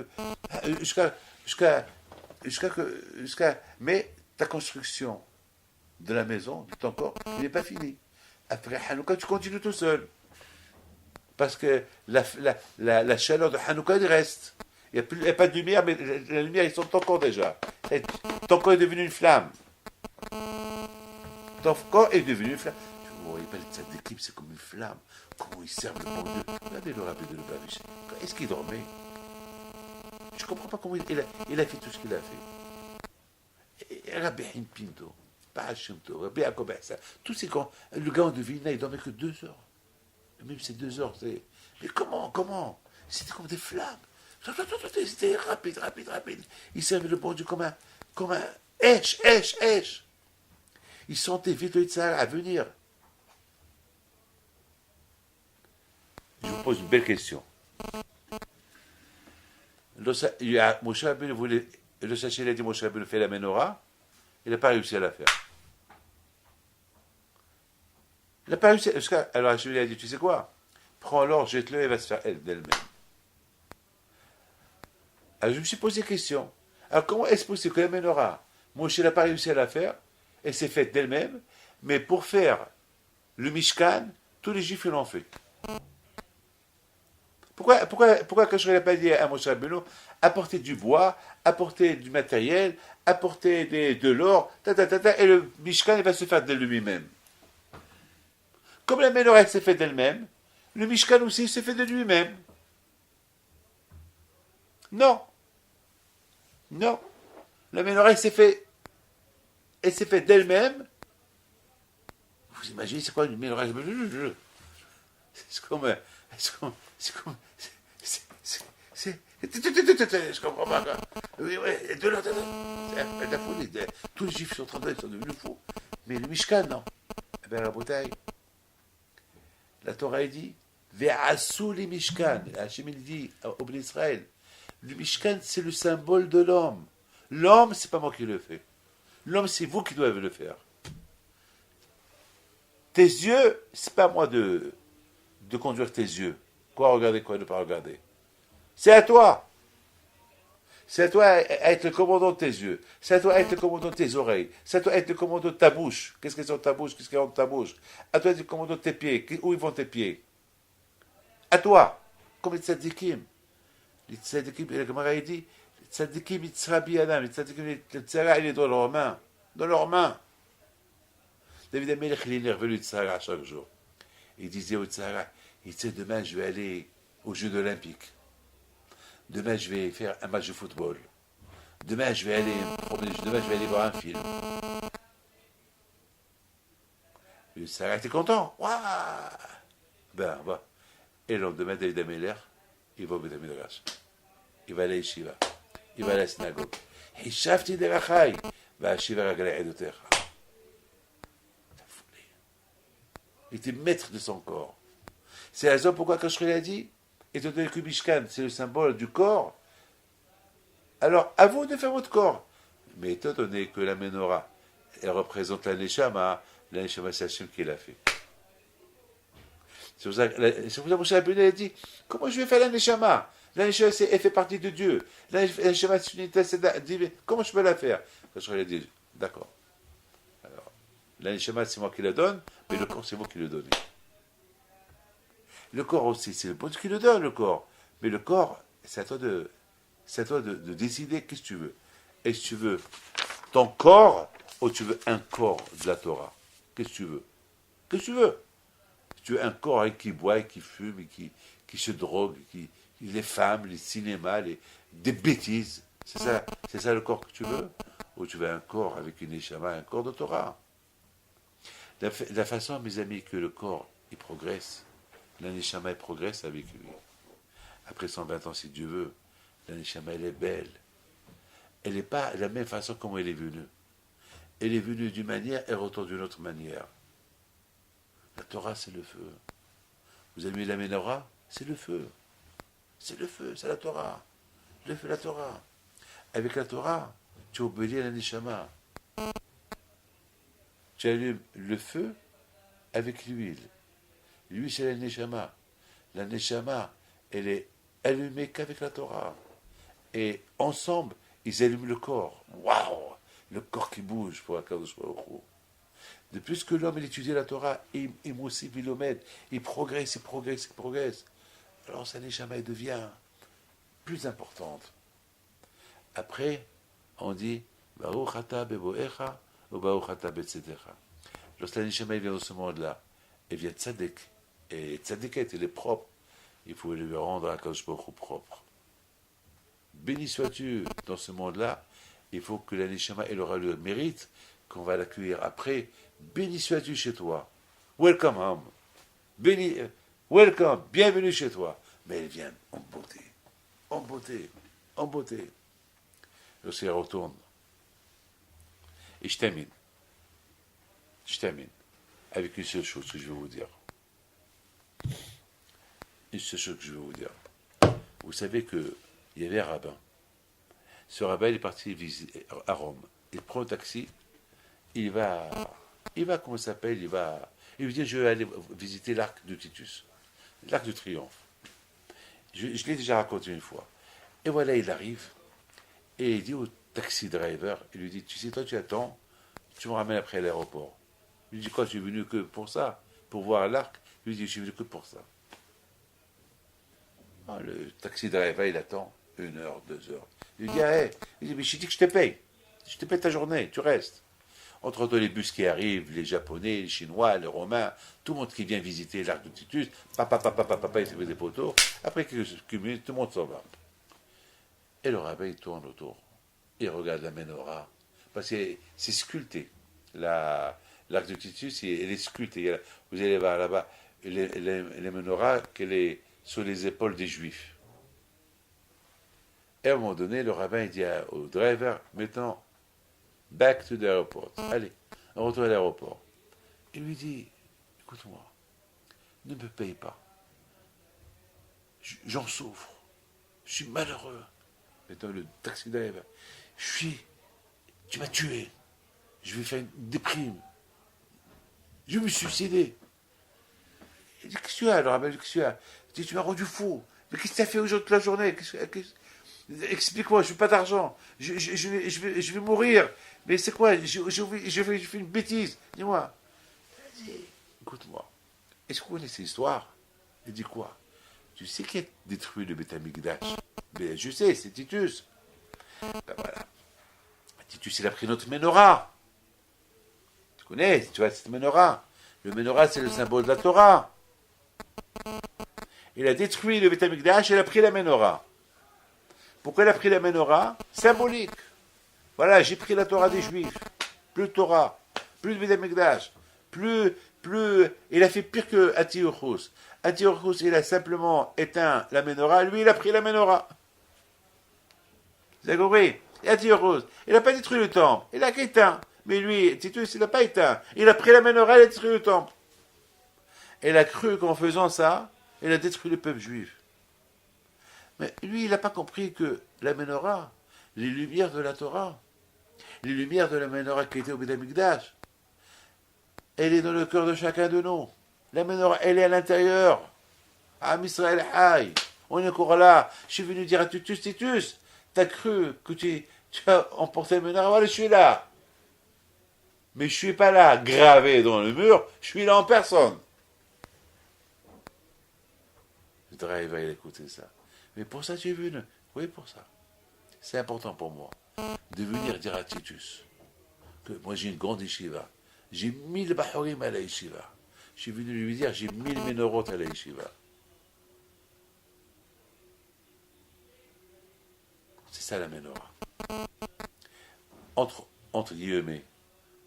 B: Mais ta construction de la maison, de ton corps, il n'est pas fini. Après Hanouka, tu continues tout seul. Parce que la chaleur de Hanouka, il reste. Il n'y a pas de lumière, mais la lumière, ils sont ton corps déjà. Ton corps est devenu une flamme. Ton corps est devenu une flamme. Vous voyez pas cette équipe, c'est comme une flamme. Comment ils servent le bon Dieu. Regardez le rabbi de Lubavitch. Est-ce qu'il dormait? Je ne comprends pas comment il a fait tout ce qu'il a fait. Rabbi Pinto, Parachimto, Rabbi Akobessa, tous ces grands. Le gars de Vilna, il dormait que 2 heures. Même ces 2 heures, c'est. Mais comment? C'était comme des flammes. C'était rapide. Ils servaient le bon Dieu comme un Esh. Ils sentaient vite le Yitzhak à venir. Je vous pose une belle question. Moshe Rabbeinu voulait. Le sachet, il a dit Moshe Rabbeinu fait la menorah. Il n'a pas réussi à la faire. Il n'a pas réussi. Alors Hachem lui a dit, tu sais quoi? Prends l'or, jette-le, et elle va se faire d'elle-même. Alors je me suis posé la question. Alors comment est-ce possible que la menorah, Moshe n'a pas réussi à la faire, elle s'est faite d'elle-même, mais pour faire le Mishkan, tous les Juifs l'ont fait. Pourquoi Kadosh n'a pas dit à Moshe Rabbeinu, apporter du bois, apporter du matériel, apporter de l'or, et le Mishkan il va se faire de lui-même. Comme la menorah s'est faite d'elle-même, le Mishkan aussi s'est fait de lui-même. Non. La menorah s'est faite d'elle-même. Vous imaginez, c'est quoi une menorah? Je comprends pas. Oui, de l'autre, c'est la folie. Tous les Juifs sont devenus fous. Mais le Mishkan, non. Eh bien, la bouteille. La Torah dit, Ve'asu li Mishkan. Hachem il dit au Bnei Israël, le Mishkan c'est le symbole de l'homme. L'homme, c'est pas moi qui le fais. L'homme, c'est vous qui devez le faire. Tes yeux, c'est pas moi de conduire tes yeux. Quoi regarder, quoi ne pas regarder. C'est à toi. C'est à toi à être le commandant de tes yeux. C'est à toi à être le commandant de tes oreilles. C'est à toi à être le commandant de ta bouche. Qu'est-ce qu'ils sont de ta bouche? Qu'est-ce qu'ils ont de ta bouche? À toi d'être le commandant de tes pieds. Où ils vont tes pieds? À toi. Comme les tzadikim. Les tzadikim, la Gemara dit, les tzadikim, ils tzrabi adam. Les tzadikim, le tzara, il est dans leurs mains. Dans leurs mains. David Amelech, il est énervé le tzara chaque jour. Il disait au tzara, il disait, demain je vais aller aux Jeux olympiques. Demain, je vais faire un match de football. Demain, je vais aller voir un film. Et Sarah était content. Waouh! Ben, va. Et le lendemain, David Ameller, il va au Beth Midrash. Il va aller à Yeshiva. Il va à la synagogue. Hishafti derachai. Va à Shiva Ragalei Edotecha. Il était maître de son corps. C'est la raison pourquoi quand je l'ai dit, étant donné que Mishkan, c'est le symbole du corps, alors à vous de faire votre corps. Mais étant donné que la menorah, elle représente la Neshama c'est Hachem qui l'a fait. C'est pour ça que Moshe Rabbeinu a dit, comment je vais faire la Neshama? La Neshama, elle fait partie de Dieu. La Neshama, c'est une unité divine. Comment je peux la faire? Quand je lui ai dit, d'accord. Alors, la Neshama, c'est moi qui la donne, mais le corps, c'est moi qui le donne. Le corps aussi, c'est le bon qui le donne, le corps. Mais le corps, c'est à toi de décider qu'est-ce que tu veux. Est-ce que tu veux ton corps ou tu veux un corps de la Torah? Qu'est-ce que tu veux? Qu'est-ce que tu veux? Tu veux un corps qui boit, qui fume, qui se drogue, les femmes, les cinémas, des bêtises. C'est ça le corps que tu veux? Ou tu veux un corps avec une neshama, un corps de Torah? La façon, mes amis, que le corps, il progresse, la neshama, elle progresse avec lui. Après 120 ans, si Dieu veut, la neshama, elle est belle. Elle n'est pas de la même façon comme elle est venue. Elle est venue d'une manière, elle retourne d'une autre manière. La Torah, c'est le feu. Vous avez mis la menorah? C'est le feu. C'est le feu, c'est la Torah. Le feu, la Torah. Avec la Torah, tu obéis à la neshama. Tu allumes le feu avec l'huile. L'huile, c'est la neshama. La neshama, elle est allumée qu'avec la Torah. Et ensemble, ils allument le corps. Waouh! Le corps qui bouge pour Akadosh Baruch Hu. De plus que l'homme il étudie la Torah, il moussive, il l'omède, il progresse, il progresse, il progresse. Alors sa neshama devient plus importante. Après, on dit Baruch ata beboecha ou Baruch ata betzedecha. Lorsque la neshama vient dans ce monde-là, elle vient tzaddik. Et tzaddikette, elle est propre. Il faut lui rendre à Akadosh Baruch Hu propre. Béni sois-tu dans ce monde-là. Il faut que la neshama elle aura le mérite qu'on va l'accueillir après. Béni sois-tu chez toi. Welcome home. Welcome. Bienvenue chez toi. Mais elle vient en beauté. En beauté. En beauté. Lorsqu'elle retourne. Et je termine. Avec une seule chose que je vais vous dire. Une seule chose que je vais vous dire. Vous savez qu'il y avait un rabbin. Ce rabbin il est parti visiter à Rome. Il prend un taxi. Il va, comment ça s'appelle, il lui dit, je vais aller visiter l'arc de Titus, l'arc de triomphe. Je l'ai déjà raconté une fois. Et voilà, il arrive, et il dit au taxi driver, il lui dit, tu sais, toi tu attends, tu me ramènes après à l'aéroport. Il lui dit, quoi, tu es venu que pour ça, pour voir l'arc? Il lui dit, je suis venu que pour ça. Ah, le taxi driver, il attend 1 heure, 2 heures. Il lui dit, ah, hey. Il dit, mais je dis que je te paye ta journée, tu restes. Entre les bus qui arrivent, les Japonais, les Chinois, les Romains, tout le monde qui vient visiter l'arc de Titus, papa, il se fait des photos. Après quelques minutes, tout le monde s'en va. Et le rabbin, il tourne autour. Il regarde la menorah. Parce que c'est sculpté. L'arc de Titus, elle est sculptée. Vous allez voir là-bas, les menorahs qu'elle est sur les épaules des Juifs. Et à un moment donné, le rabbin, il dit au driver, maintenant, back to the airport. Allez, on retourne à l'aéroport. Il lui dit, écoute-moi, ne me paye pas. J'en souffre. Je suis malheureux. Maintenant, le taxi driver, tu m'as tué. Je vais faire une déprime. Je vais me suicider. Il dit, qu'est-ce que tu as, le rabbin, qu'est-ce que tu as? Il dit, tu m'as rendu fou. Mais qu'est-ce que tu as fait aujourd'hui toute la journée? Explique-moi, je n'ai pas d'argent. Je vais mourir. Mais c'est quoi? Je fais une bêtise. Dis-moi. Il dit, écoute-moi. Est-ce que vous connaissez l'histoire? Il dit quoi? Tu sais qui a détruit le Beth Amikdash? Ben, je sais, c'est Titus. Ben voilà. Titus, il a pris notre menorah. Tu connais, tu vois, cette menorah. Le menorah, c'est le symbole de la Torah. Il a détruit le Beth Amikdash et il a pris la menorah. Pourquoi il a pris la menorah? Symbolique. Voilà, j'ai pris la Torah des Juifs. Plus de Torah, plus de Beth Amikdash, plus. Il a fait pire que Antiochos. Antiochos, il a simplement éteint la menorah. Lui, il a pris la menorah. Vous avez compris? Et Antiochos, il n'a pas détruit le temple. Il a qu'éteint. Mais lui, Titus, il n'a pas éteint. Il a pris la menorah, il a détruit le temple. Elle a cru qu'en faisant ça, elle a détruit le peuple juif. Mais lui, il n'a pas compris que la menorah, les lumières de la Torah, les lumières de la menorah qui était au Beth Amikdash, elle est dans le cœur de chacun de nous. La menorah, elle est à l'intérieur. Am Israël Hay. On est encore là. Je suis venu dire à Titus, t'as cru que tu as emporté la menorah, voilà, je suis là. Mais je ne suis pas là, gravé dans le mur, je suis là en personne. Le drive va écouter ça. Mais pour ça, tu es venu. Oui, pour ça. C'est important pour moi de venir dire à Titus que moi j'ai une grande yeshiva. J'ai 1000 bahurim à la yeshiva. Je suis venu lui dire j'ai 1000 menorot à la yeshiva. C'est ça la menorah. Entre guillemets,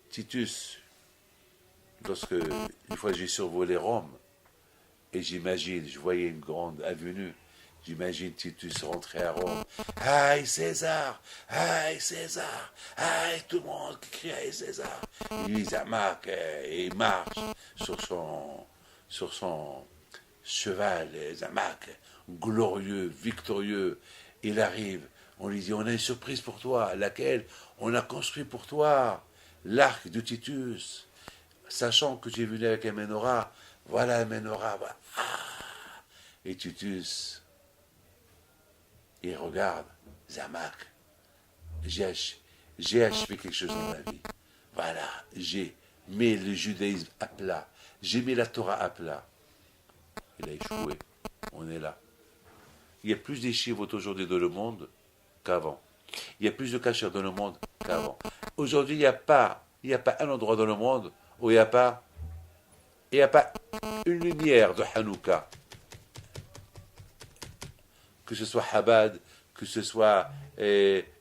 B: Titus, une fois j'ai survolé Rome, et j'imagine, je voyais une grande avenue, j'imagine Titus rentrer à Rome. Aïe César, aïe César, aïe tout le monde qui crie aïe César. Et lui, Zamak, et il marche sur son cheval, Zamak, glorieux, victorieux. Il arrive, on lui dit, on a une surprise pour toi, laquelle on a construit pour toi l'arc de Titus, sachant que tu es venu avec la menorah. Voilà la menorah. Voilà. Et Titus, il regarde, Zamak, j'ai achevé quelque chose dans ma vie. Voilà, j'ai mis le judaïsme à plat, j'ai mis la Torah à plat. Il a échoué, on est là. Il y a plus d'échivot aujourd'hui dans le monde qu'avant. Il y a plus de cacheurs dans le monde qu'avant. Aujourd'hui, il n'y a pas un endroit dans le monde où il n'y a pas une lumière de Hanouka. Que ce soit Chabad, que ce soit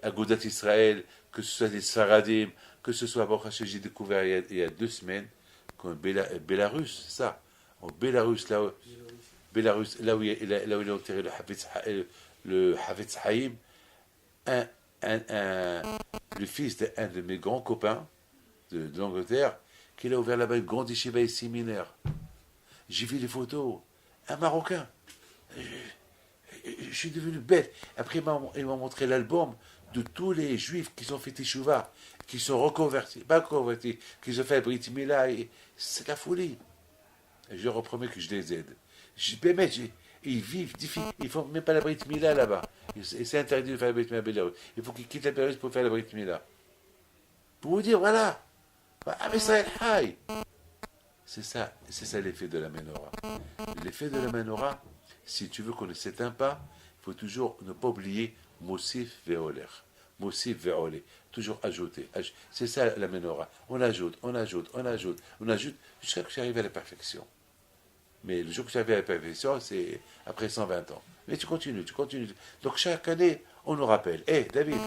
B: Agudat Israël, que ce soit les Sfaradim, que ce soit, j'ai découvert il y a 2 semaines, qu'en Bélarus, c'est ça, en Bélarus, là où il est enterré le Havetz Haïm, le fils d'un de mes grands copains de l'Angleterre, qui a ouvert là-bas une grande yeshiva et séminaire. J'ai vu les photos, un Marocain. Je suis devenu bête. Après, il m'a montré l'album de tous les Juifs qui ont fait Teshuvah, qui sont reconvertis, pas convertis, qui ont fait Brit Mila. C'est la folie. Et je leur promets que je les aide. Ils vivent, ils font même pas la Brit Mila là-bas. Et c'est interdit de faire la Brit Mila à Bélarus. Il faut qu'ils quittent la Bélarus pour faire la Brit Mila. Pour vous dire, voilà. Mais ça est c'est ça l'effet de la menorah. L'effet de la menorah, si tu veux qu'on ne s'éteint pas, il faut toujours ne pas oublier Mosif ve'oler. Mosif ve'oler. Toujours ajouter. C'est ça la menorah. On ajoute, jusqu'à que tu arrives à la perfection. Mais le jour que tu arrives à la perfection, c'est après 120 ans. Mais tu continues. Donc chaque année, on nous rappelle. David,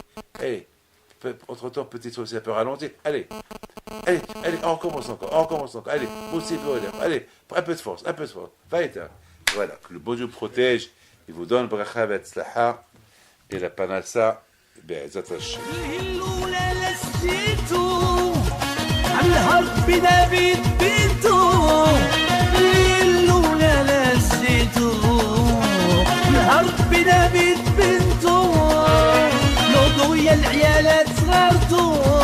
B: entre-temps, peut-être ça peut ralentir. Allez, on recommence encore. Allez, Mosif ve'oler. Allez, un peu de force. Va éteindre. Voilà, que le bon Dieu protège, il vous donne bracha v'atzlaha et la panassa be'ezat Hashem.
C: العيالات صغرتو